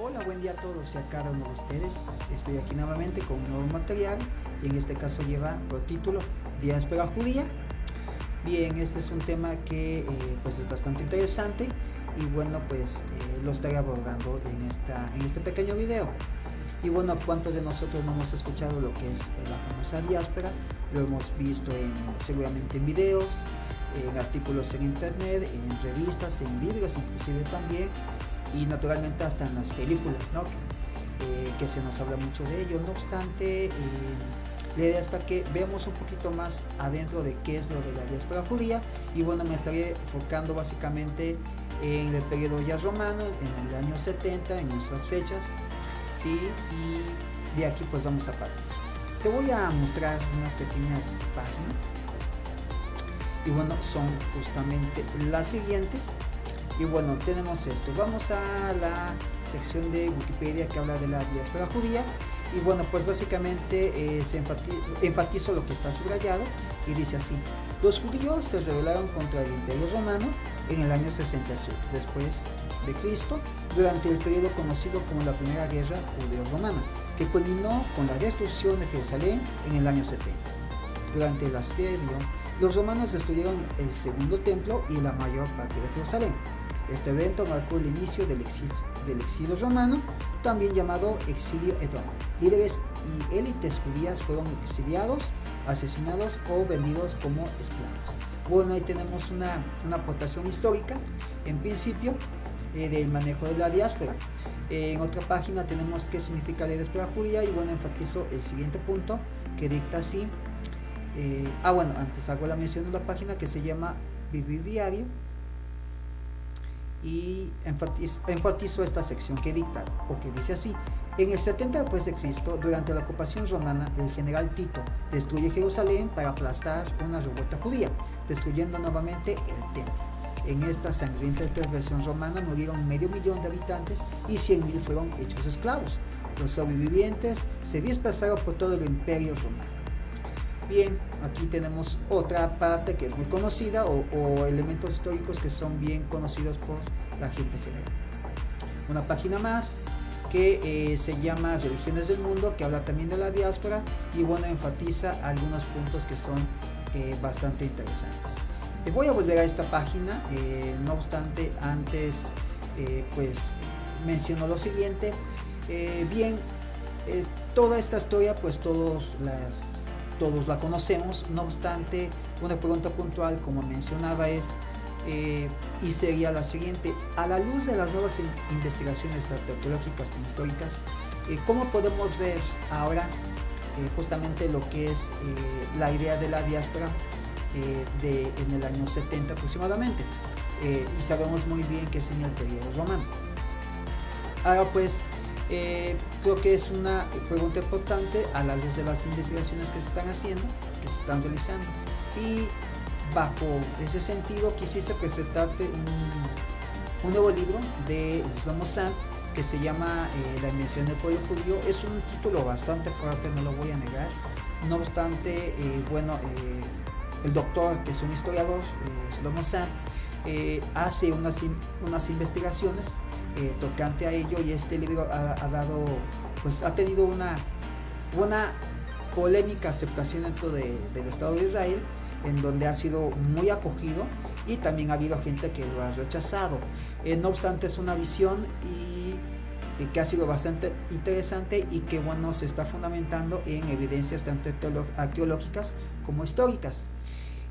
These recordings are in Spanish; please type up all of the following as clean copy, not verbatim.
Hola, buen día a todos y a cada uno de ustedes. Estoy aquí nuevamente con un nuevo material y en este caso lleva por título Diáspora Judía. Bien, este es un tema que pues es bastante interesante y bueno, pues lo estaré abordando en este pequeño video. Y bueno, ¿cuántos de nosotros no hemos escuchado lo que es la famosa diáspora? Lo hemos visto seguramente en videos, en artículos en internet, en revistas, en libros inclusive también, y naturalmente hasta en las películas, ¿no? Que se nos habla mucho de ello. No obstante, la idea está que veamos un poquito más adentro de qué es lo de la diáspora judía, y bueno, me estaré enfocando básicamente en el periodo ya romano, en el año 70, en esas fechas, ¿sí? Y de aquí pues vamos a partir. Te voy a mostrar unas pequeñas páginas y bueno, son justamente las siguientes. Y bueno, tenemos esto. Vamos a la sección de Wikipedia que habla de la diáspora judía. Y bueno, pues básicamente enfatizo lo que está subrayado y dice así: los judíos se rebelaron contra el Imperio Romano en el año 60 después de Cristo, durante el periodo conocido como la Primera Guerra Judeo-Romana, que culminó con la destrucción de Jerusalén en el año 70. Durante el asedio, los romanos destruyeron el segundo templo y la mayor parte de Jerusalén. Este evento marcó el inicio del exilio romano, también llamado exilio edom. Líderes y élites judías fueron exiliados, asesinados o vendidos como esclavos. Bueno, ahí tenemos una aportación histórica, en principio, del manejo de la diáspora. En otra página tenemos qué significa la diáspora judía y bueno, enfatizo el siguiente punto que dicta así. Bueno, antes hago la mención de la página que se llama Vivir Diario y enfatizo esta sección que dicta o que dice así: en el 70 después de Cristo, durante la ocupación romana, el general Tito destruye Jerusalén para aplastar una revuelta judía, destruyendo nuevamente el templo. En esta sangrienta intervención romana murieron 500,000 de habitantes y 100,000 fueron hechos esclavos. Los sobrevivientes se dispersaron por todo el imperio romano. Bien, aquí tenemos otra parte que es muy conocida o elementos históricos que son bien conocidos por la gente general. Una página más que se llama Religiones del Mundo, que habla también de la diáspora y bueno, enfatiza algunos puntos que son bastante interesantes. Voy a volver a esta página, no obstante antes pues menciono lo siguiente. Toda esta historia pues todos la conocemos, no obstante una pregunta puntual, como mencionaba, es y sería la siguiente: a la luz de las nuevas investigaciones tanto arqueológicas como históricas, ¿cómo podemos ver ahora justamente lo que es la idea de la diáspora en el año 70 aproximadamente? Y sabemos muy bien que es en el periodo romano. Ahora pues creo que es una pregunta importante a la luz de las investigaciones que se están haciendo, que se están realizando, y bajo ese sentido quisiese presentarte un nuevo libro de Shlomo Zahn que se llama La invención del pueblo judío. Es un título bastante fuerte, no lo voy a negar. No obstante, el doctor, que es un historiador, Shlomo Zahn, hace unas investigaciones tocante a ello, y este libro ha tenido una polémica aceptación dentro del Estado de Israel, en donde ha sido muy acogido y también ha habido gente que lo ha rechazado. No obstante, es una visión que ha sido bastante interesante y que bueno, se está fundamentando en evidencias tanto arqueológicas como históricas.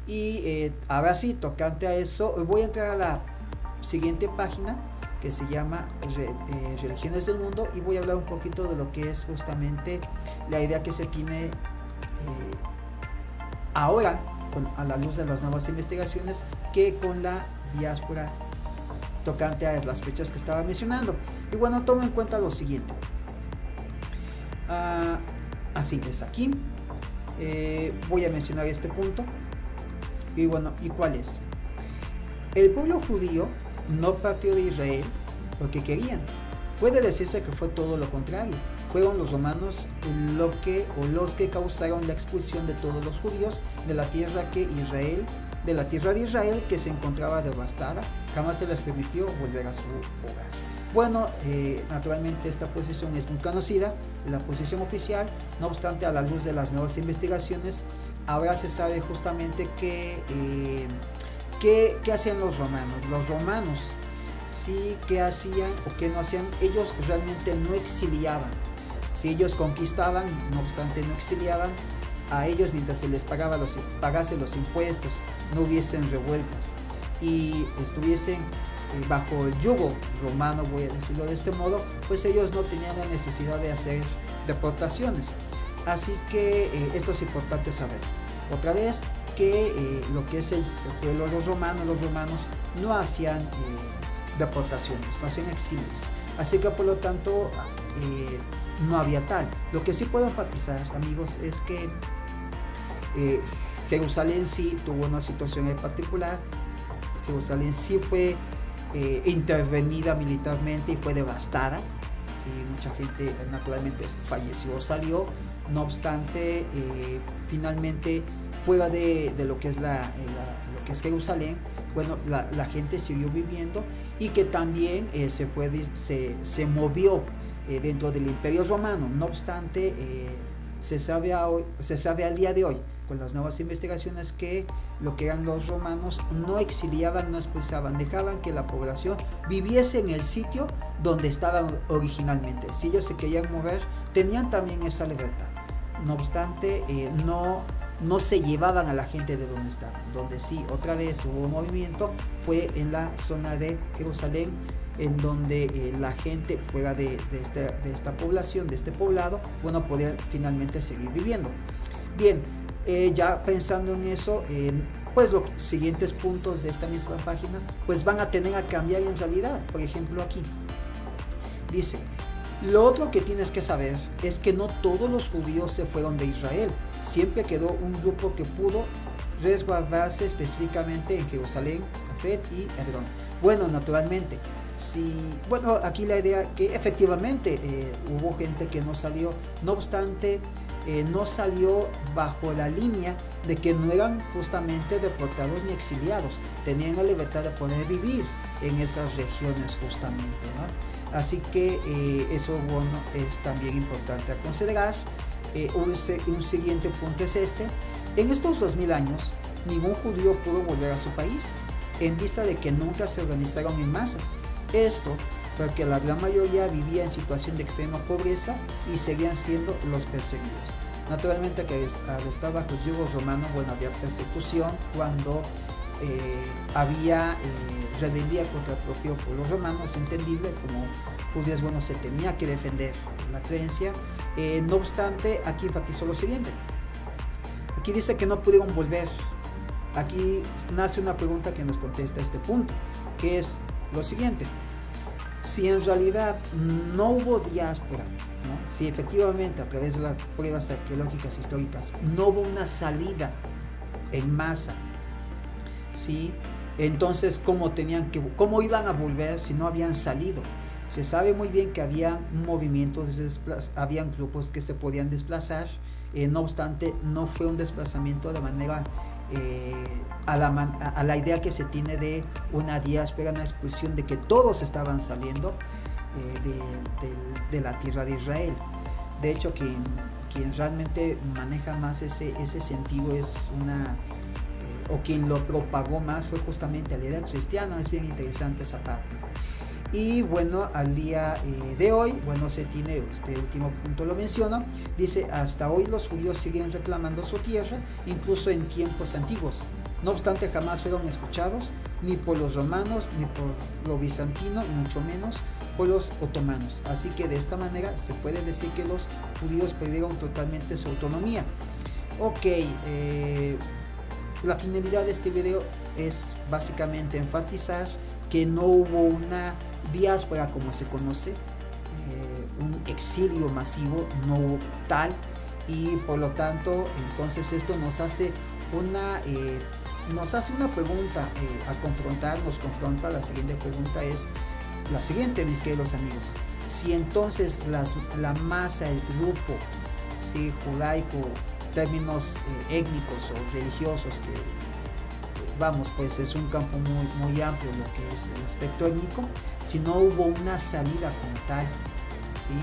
Y ahora sí, tocante a eso, voy a entrar a la siguiente página que se llama Religiones del Mundo, y voy a hablar un poquito de lo que es justamente la idea que se tiene ahora a la luz de las nuevas investigaciones que con la diáspora, tocante a las fechas que estaba mencionando. Y bueno, tomo en cuenta lo siguiente. Así es, aquí voy a mencionar este punto. Y bueno, ¿y cuál es? El pueblo judío no partió de Israel porque querían. Puede decirse que fue todo lo contrario. Fueron los romanos los que causaron la expulsión de todos los judíos de la tierra de Israel, que se encontraba devastada. Jamás se les permitió volver a su hogar. Bueno, naturalmente esta posición es muy conocida, la posición oficial. No obstante, a la luz de las nuevas investigaciones, ahora se sabe justamente qué hacían los romanos. Los romanos, sí, qué hacían o qué no hacían. Ellos realmente no exiliaban. Si ellos conquistaban, no obstante no exiliaban. A ellos, mientras se les pagase los impuestos, no hubiesen revueltas y estuviesen bajo el yugo romano, voy a decirlo de este modo, pues ellos no tenían la necesidad de hacer deportaciones. Así que esto es importante saber. Otra vez que lo que es el pueblo de los romanos no hacían deportaciones, no hacían exilios. Así que por lo tanto no había tal. Lo que sí puedo enfatizar, amigos, es que Jerusalén sí tuvo una situación en particular. Jerusalén sí fue intervenida militarmente y fue devastada. Sí, mucha gente naturalmente falleció o salió. No obstante, finalmente fuera de lo que es lo que es Jerusalén, bueno, la gente siguió viviendo y que también se movió dentro del Imperio Romano. No obstante, se sabe al día de hoy, con las nuevas investigaciones, que lo que eran los romanos no exiliaban, no expulsaban, dejaban que la población viviese en el sitio donde estaban originalmente. Si ellos se querían mover, tenían también esa libertad. No obstante, no se llevaban a la gente de donde estaban. Donde sí, otra vez hubo movimiento, fue en la zona de Jerusalén, en donde la gente fuera de esta población, de este poblado, bueno, podía finalmente seguir viviendo. Bien, ya pensando en eso, pues los siguientes puntos de esta misma página pues van a tener a cambiar en realidad. Por ejemplo, aquí dice: lo otro que tienes que saber es que no todos los judíos se fueron de Israel. Siempre quedó un grupo que pudo resguardarse específicamente en Jerusalén, Safed y Hebrón. Bueno, naturalmente, sí, bueno, aquí la idea que efectivamente hubo gente que no salió. No obstante, no salió bajo la línea de que no eran justamente deportados ni exiliados. Tenían la libertad de poder vivir en esas regiones justamente, ¿no? Así que eso, bueno, es también importante a considerar. Un siguiente punto es este: en estos 2000 años ningún judío pudo volver a su país, en vista de que nunca se organizaron en masas. Esto porque la gran mayoría vivía en situación de extrema pobreza y seguían siendo los perseguidos. Naturalmente que al estar bajo el yugo romano, bueno, había persecución cuando había rebeldía contra el propio pueblo romano. Es entendible, como judíos, bueno, se tenía que defender la creencia. No obstante, aquí enfatizó lo siguiente. Aquí dice que no pudieron volver. Aquí nace una pregunta que nos contesta este punto, que es lo siguiente: si en realidad no hubo diáspora, ¿no? Si efectivamente a través de las pruebas arqueológicas históricas no hubo una salida en masa, ¿sí? Entonces ¿cómo iban a volver si no habían salido? Se sabe muy bien que había movimientos, habían grupos que se podían desplazar. No obstante, no fue un desplazamiento de manera a la idea que se tiene de una diáspora, una expulsión, de que todos estaban saliendo de la tierra de Israel. De hecho, quien realmente maneja más ese sentido es o quien lo propagó más fue justamente la idea cristiana. Es bien interesante esa parte. Y bueno, al día de hoy, bueno, se tiene, este último punto lo menciona, dice: hasta hoy los judíos siguen reclamando su tierra, incluso en tiempos antiguos. No obstante, jamás fueron escuchados ni por los romanos, ni por lo bizantino, y mucho menos por los otomanos. Así que de esta manera se puede decir que los judíos perdieron totalmente su autonomía. Ok, la finalidad de este video es básicamente enfatizar que no hubo una diáspora como se conoce, un exilio masivo, no hubo tal, y por lo tanto entonces esto nos hace una pregunta a confrontar. Nos confronta. La siguiente pregunta es la siguiente, mis queridos amigos: si entonces la masa, el grupo, ¿sí?, judaico, términos étnicos o religiosos vamos, pues es un campo muy amplio lo que es el aspecto étnico, si no hubo una salida como tal, ¿sí?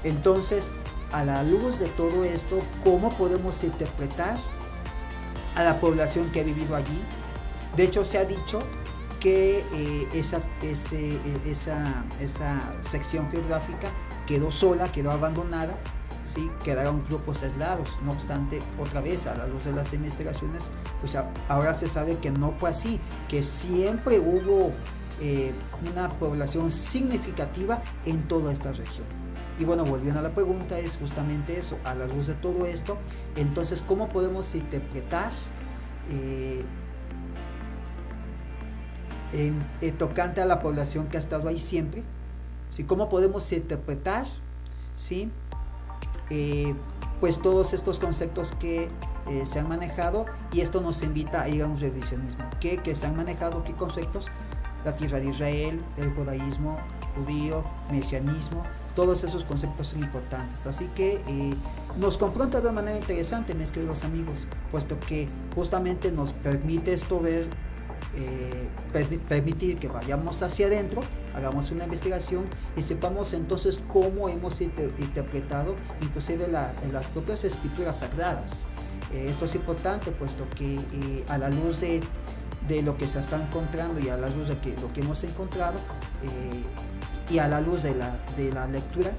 Entonces, a la luz de todo esto, ¿cómo podemos interpretar a la población que ha vivido allí? De hecho, se ha dicho que esa sección geográfica quedó sola, quedó abandonada, ¿sí? Quedaron grupos aislados. No obstante, otra vez, a la luz de las investigaciones, pues ahora se sabe que no fue así, que siempre hubo una población significativa en toda esta región. Y bueno, volviendo a la pregunta, es justamente eso, a la luz de todo esto, entonces, ¿cómo podemos interpretar tocante a la población que ha estado ahí siempre? ¿Sí? ¿Cómo podemos interpretar, ¿sí? Pues todos estos conceptos que se han manejado? Y esto nos invita a ir a un revisionismo. ¿Qué se han manejado? ¿Qué conceptos? La tierra de Israel, el judaísmo, judío, mesianismo, todos esos conceptos son importantes. Así que nos confronta de manera interesante, mis queridos amigos, puesto que justamente nos permite esto ver, permitir que vayamos hacia adentro, hagamos una investigación y sepamos entonces cómo hemos interpretado inclusive las propias escrituras sagradas. Esto es importante, puesto que a la luz de lo que se está encontrando y a la luz de lo que hemos encontrado, y a la luz de la lectura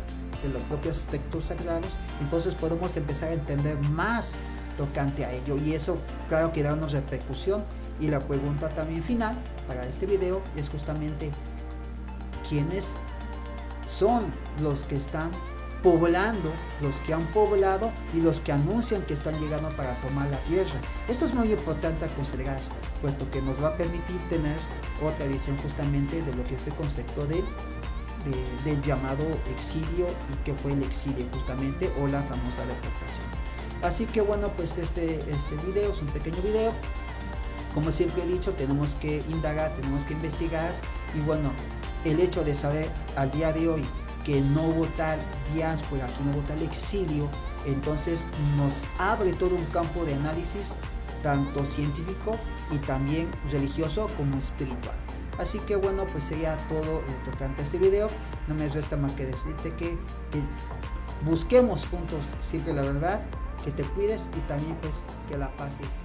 de los propios textos sagrados, entonces podemos empezar a entender más tocante a ello, y eso claro que da una repercusión. Y la pregunta también final para este video es justamente ¿quiénes son los que están poblando, los que han poblado y los que anuncian que están llegando para tomar la tierra? Esto es muy importante a considerar, puesto que nos va a permitir tener otra visión justamente de lo que es el concepto del llamado exilio y qué fue el exilio justamente, o la famosa deportación. Así que bueno, pues este video es un pequeño video. Como siempre he dicho, tenemos que indagar, tenemos que investigar, y bueno, el hecho de saber al día de hoy que no hubo tal diáspora, que no hubo tal exilio, entonces nos abre todo un campo de análisis, tanto científico y también religioso como espiritual. Así que bueno, pues sería todo tocante a este video. No me resta más que decirte que busquemos juntos siempre la verdad, que te cuides y también pues que la pases.